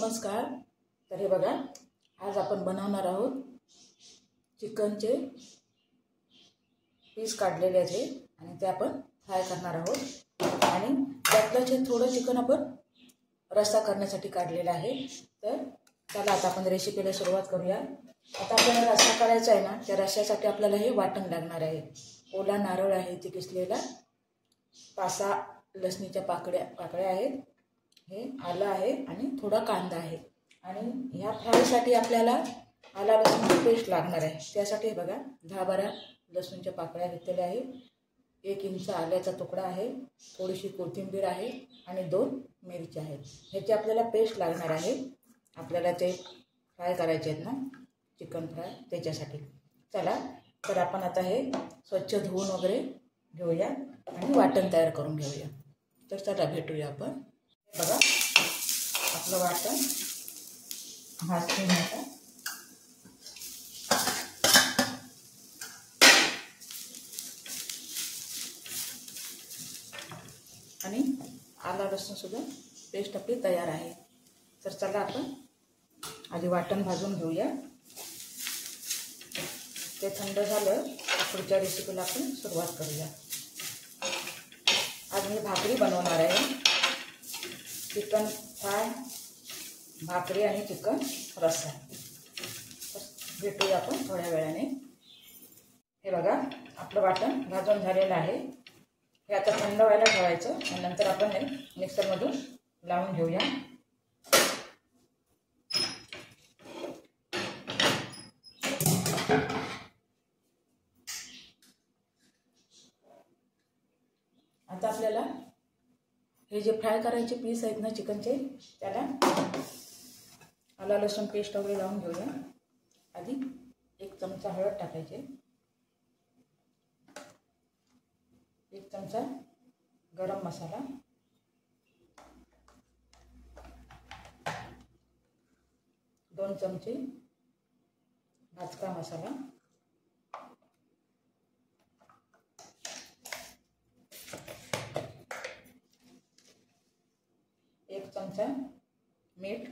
नमस्कार। तर हे बघा, आज आपण बनवणार आहोत चिकनचे पीस काढलेले आहे आणि ते आपण फ्राय करणार आहोत आणि त्यातलं थोडं चिकन आपण रस्सा करण्यासाठी काढलेला आहे। तर चला आता आपण रेसिपीला सुरुवात करूया। आता आपल्याला रस्सा करायचा आहे ना, त्या रस्स्यासाठी आपल्याला हे वाटण लागणार आहे। ओला नारळ आहे ते किसलेला, 5-6 लसणीच्या पाकळ्या आहेत, हे आलं आहे आणि थोडा कांदा आहे आणि ह्या फ्रायसाठी आपल्याला आला लसूणची पेस्ट लागणार आहे। त्यासाठी बघा 10-12 लसूणच्या पाकळ्या घेतलेल्या आहेत, 1 इंच आल्याचा तुकडा आहे, थोडीशी कोथिंबीर आहे आणि 2 मिरच्या आहेत। ह्याची आपल्याला पेस्ट लागणार आहे। आपल्याला ते फ्राय करायचे आहेत ना, चिकन फ्राय, त्याच्यासाठी। चला तर आपण आता हे स्वच्छ धुवून वगैरे घेऊया आणि वाटण तयार करून घेऊया। तर चला भेटूया आपण। बघा आपलं वाटण भाजून घ्यायचं आणि आला लसूण सुद्धा पेस्ट आपली तयार आहे। तर चला आपण आधी वाटण भाजून घेऊया। ते थंड झालं पुढच्या रेसिपीला आपण सुरुवात करूया। आज मी भाकरी बनवणार आहे, चिकन फ्राय, भाकरी आणि चिकन रस्सा। भेटूया आपण थोड्या वेळाने। हे बघा आपलं वाटण भाजून झालेलं आहे। हे आता थंड व्हायला ठेवायचं आणि नंतर आपण हे मिक्सरमधून लावून घेऊया। आता आपल्याला हे जे फ्राय करायचे पीस आहेत ना चिकनचे, त्याला आला लसूण पेस्ट वगैरे लावून घेऊया। आधी 1 चमचा हळद टाकायचे, 1 चमचा गरम मसाला, 2 चमचे भाजका मसाला, 1 चमचा मीठ,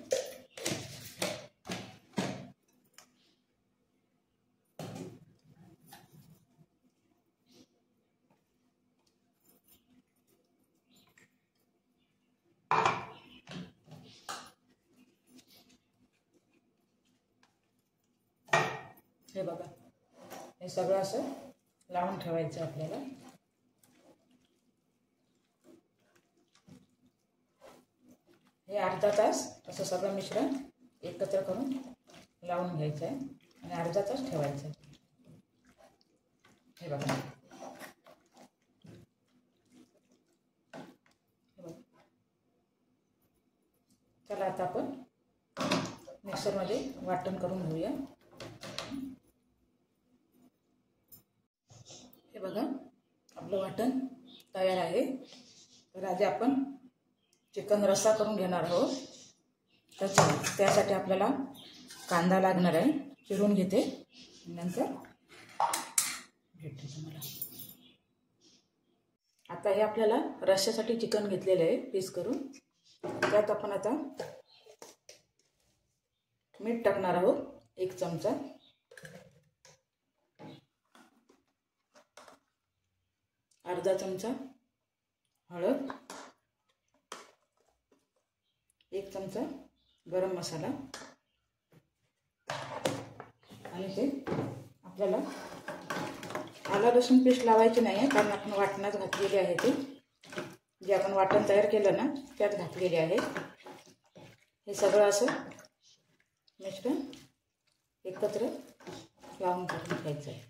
हे बघा हे सगळं असं लावून ठेवायचं आपल्याला। हे अर्धा तास असं सगळं मिश्रण एकत्र करून लावून घ्यायचं आहे आणि अर्धा तास ठेवायचं आहे। हे बघा चला आता आपण मिक्सरमध्ये वाटण करून घेऊया। हे बघा आपलं वाटण तयार आहे। तर आधी आपण चिकन रस्सा करून घेणार आहोत। तर त्यासाठी आपल्याला कांदा लागणार आहे, चिरून घेते नंतर भेटते तुम्हाला। आता हे आपल्याला रस्स्यासाठी चिकन घेतलेलं आहे पीस करून। त्यात आपण आता मीठ टाकणार आहोत 1 चमचा, अर्धा चमचा हळद, 1 चमचा गरम मसाला आणि ते आपल्याला आला लसूण पेस्ट लावायची नाही आहे, कारण आपण वाटणात घातलेली आहे। ती जे आपण वाटण तयार केलं ना त्यात घातलेले आहे। हे सगळं असं मिश्रण एकत्र लावून करून घ्यायचं आहे।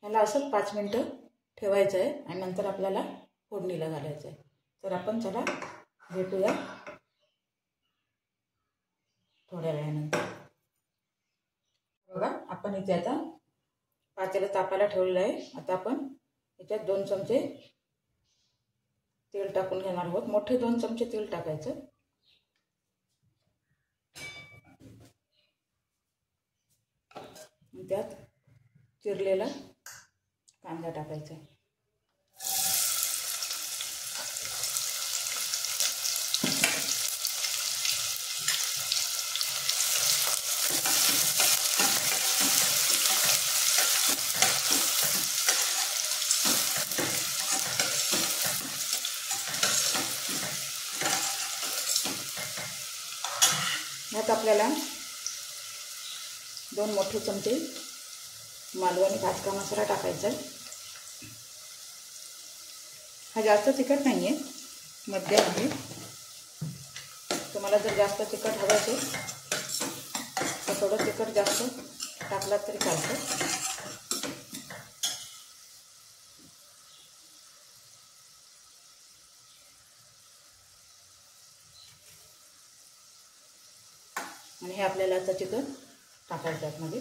ह्याला असं 5 मिनिटं ठेवायचं आहे आणि नंतर आपल्याला फोडणीला घालायचं आहे। तर आपण चला भेटूया थोड्या वेळानंतर। बघा आपण इथे आता पातेलं तापायला ठेवलेलं आहे। आता आपण याच्यात 2 चमचे तेल टाकून घेणार आहोत। मोठे 2 चमचे तेल टाकायचं, त्यात चिरलेला कांदा टाकायचा आहे। आपल्याला 2 मोठे चमचे मालवणी भाजका मसाला टाकायचा आहे. हा जास्त तिखट नाही आहे, मध्यम आहे. तुम्हाला जर जास्त तिखट हवं असेल तर थोडं तिखट जास्त टाकलात तरी चालतं. आणि हे आपल्याला आता चिकन टाकायचं आतमध्ये.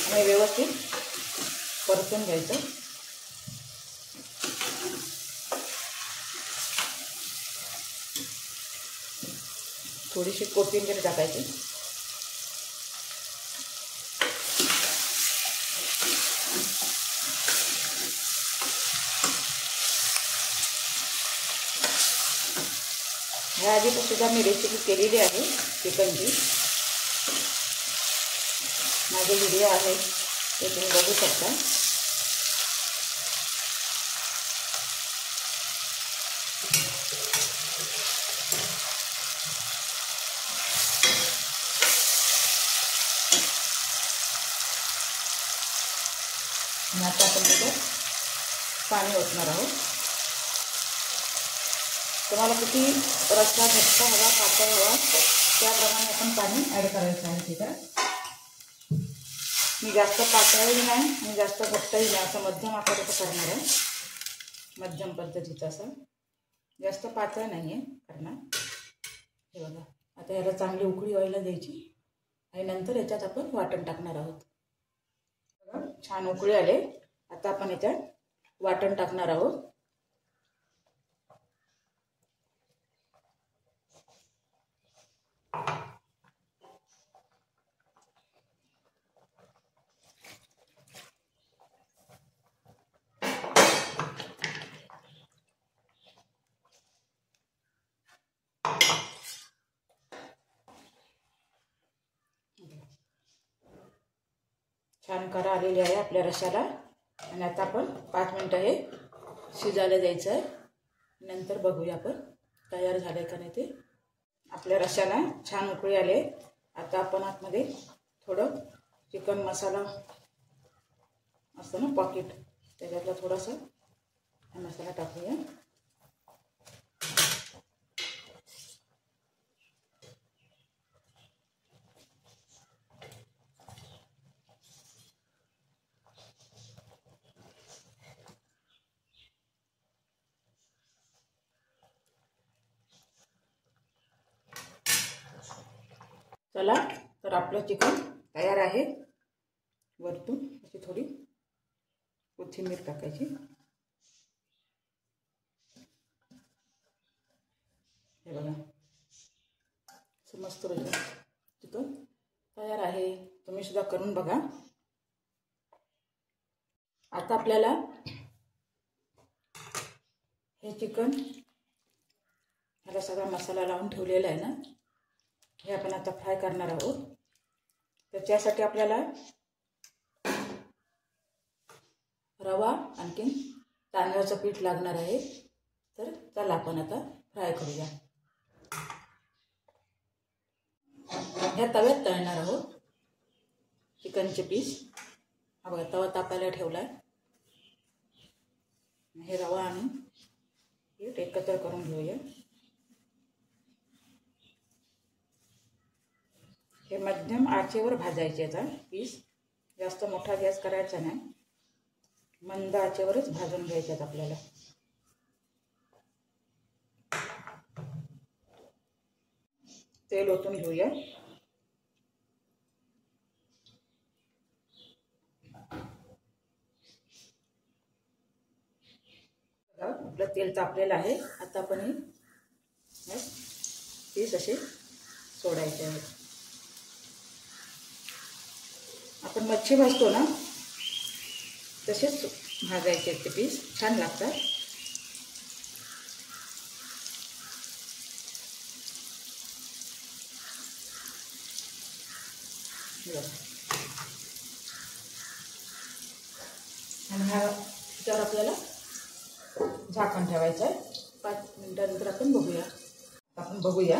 आणि व्यवस्थित परतून घ्यायचं. थोडीशी कोथिंबीर टाकायची. ह्या आधी सुद्धा मी रेसिपी केलेली आहे चिकनची. माझे व्हिडिओ आहे ते तुम्ही बघू शकता. आणि आता आपण त्याच्यात पाणी ओतणार आहोत. तुम्हाला किती रस्सा घट्ट हवा पातळ हवा त्याप्रमाणे आपण पाणी ॲड करायचं आहे त्याच्यात. मी जास्त पातळही नाही आणि जास्त घट्टही नाही, असं मध्यम आकाराचं करणार आहे. मध्यम पद्धतीचं असं, जास्त पातळ नाही आहे करणार. हे बघा, आता याला चांगली उकळी व्हायला द्यायची आणि नंतर याच्यात आपण वाटण टाकणार आहोत. बघा छान उकळी आले. आता आपण याच्यात वाटण टाकणार आहोत. छान करा आलेली आहे आपल्या रश्श्याला. आणि आता आपण 5 मिनिटं हे शिजायला द्यायचं आहे. नंतर बघूया आपण तयार झालं का नाही ते. आपल्या रश्श्याला छान उकळी आले. आता आपण आतमध्ये थोडं चिकन मसाला असतं ना पॉकेट, त्याच्यातला थोडासा मसाला टाकूया. चला तर आपलं चिकन तयार आहे. वरतून अशी थोडी कोथिंबीर टाकायची. हे बघा मस्त चिकन तयार आहे. तुम्ही सुद्धा करून बघा. आता आपल्याला हे चिकन ह्याला सगळा मसाला लावून ठेवलेला आहे ना, हे आपण आता फ्राय करणार आहोत. तर त्यासाठी आपल्याला रवा आणखीन तांदळाचं पीठ लागणार आहे. तर चला आपण आता फ्राय करूया. ह्या तव्यात तळणार आहोत चिकनचे पीस. हा बघा तवा तापायला ठेवला आहे. हे रवा आणि पीठ एकत्र करून घेऊया. हे मध्यम आचेवर भाजायचे आता पीस. जास्त मोठा गॅस करायचा नाही, मंद आचेवरच भाजून घ्यायच्यात आपल्याला. तेल ओतून घेऊया. आपलं तेल तापलेलं आहे. आता आपण हे पीस असे सोडायचे आहेत. आपण मच्छी भाजतो ना तसेच भाजायचे ते पीस, छान लागतात. आणि हा आपल्याला झाकण ठेवायचं आहे. 5 मिनिटानंतर आपण बघूया.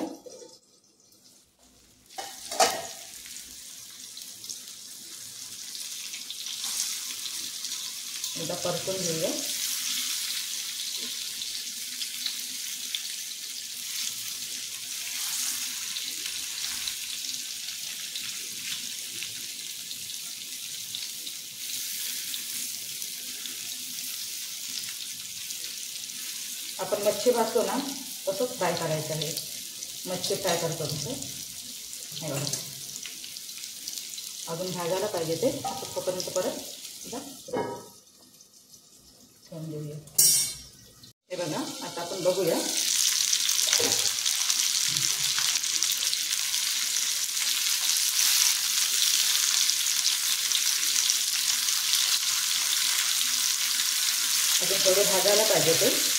एकदा परतून घेऊया. आपण मच्छी भाजतो ना तसंच फ्राय करायचं आहे. मच्छी फ्राय करतो तसं. हे बघा, अजून भाजायला पाहिजे ते. तोपर्यंत परत एकदा ठेवून देऊया. हे बघा, आता आपण बघूया. अजून थोडे भाजायला पाहिजे ते.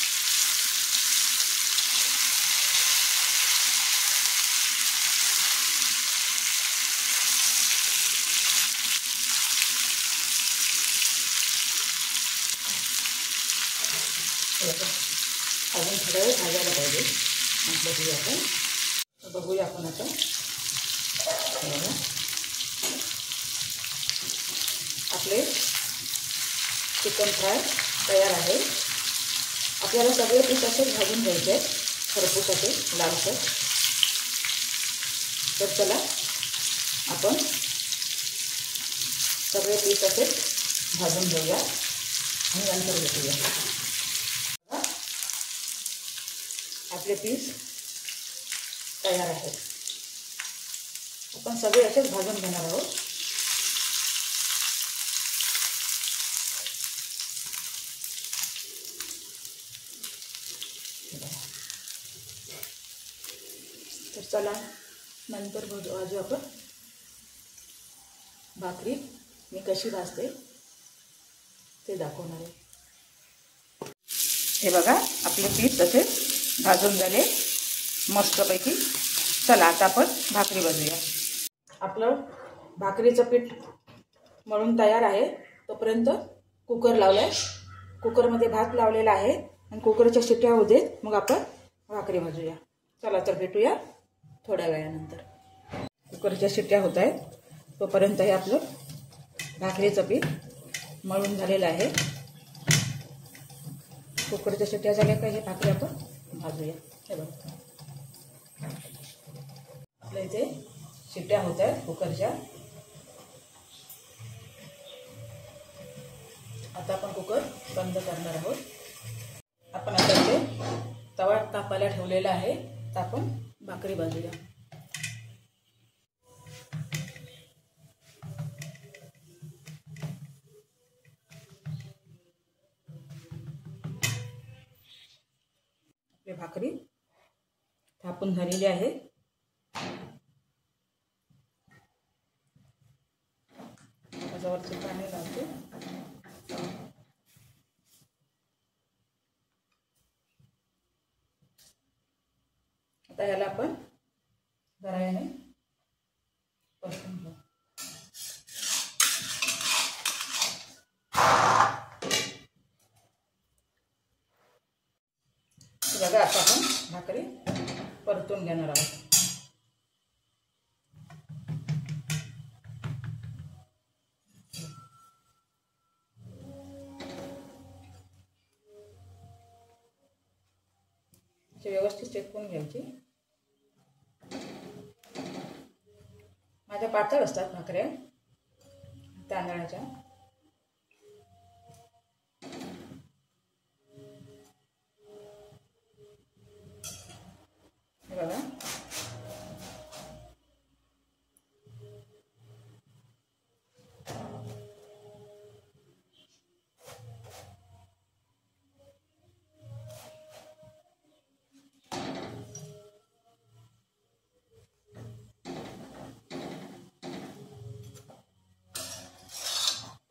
अजून थोडा वेळ भाजायला पाहिजे. बघूया आपण आता. आपले चिकन फ्राय तयार आहे. आपल्याला सगळे पीस असेच भाजून घ्यायचे आहेत, खरपूस असे लालसर. तर चला आपण सगळे पीस असेच भाजून घेऊया आणि नंतर भेटूया. आपले पीस तयार आहेत. आपण सगळे असेच भाजून घेणार आहोत. तर चला नंतर भाजू आपण. भाकरी मी कशी भाजते ते दाखवणार आहे. हे बघा, आपले पीस तसे भाजून झाले मस्तपैकी. चला आता आपण भाकरी भाजूया. आपलं भाकरीचं पीठ मळून तयार आहे. तोपर्यंत कुकर लावला आहे. कुकरमध्ये भात लावलेला आहे आणि कुकरच्या शिट्ट्या होऊ देत, मग आपण भाकरी भाजूया. चला तर भेटूया थोड्या वेळानंतर. कुकरच्या शिट्ट्या होत आहेत, तोपर्यंत हे आपलं भाकरीचं पीठ मळून झालेलं आहे. कुकरच्या शिट्ट्या झाल्या का हे भाकरी आपण भाजूया. हे बघा, आपल्या इथे शिट्ट्या होत आहेत कुकरच्या. आता आपण कुकर बंद करणार आहोत. आपण आता इथे तवा तापायला ठेवलेला आहे, तर आपण भाकरी भाजूया. आपली भाकरी थापून झालेली आहे. त्याच्यावरती पाणी लावते. आता याला आपण गरायाने परतून घेऊ. बघा, आता आपण भाकरी परतून घेणार आहोत. व्यवस्थित चेकून घ्यायची. माझ्या पातळ असतात भाकऱ्या तांदळाच्या. बघा,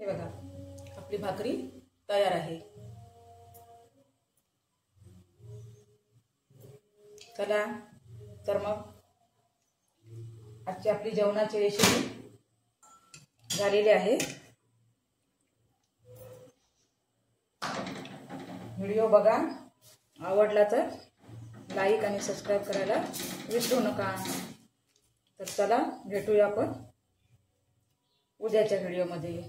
हे बघा, आपली भाकरी तयार आहे. चला तर मग आजची आपली जेवणाची रेसिपी झालेली आहे. व्हिडिओ बघा, आवडला तर लाईक आणि सबस्क्राईब करायला विसरू नका. तर चला भेटूया आपण उद्याच्या व्हिडिओमध्ये.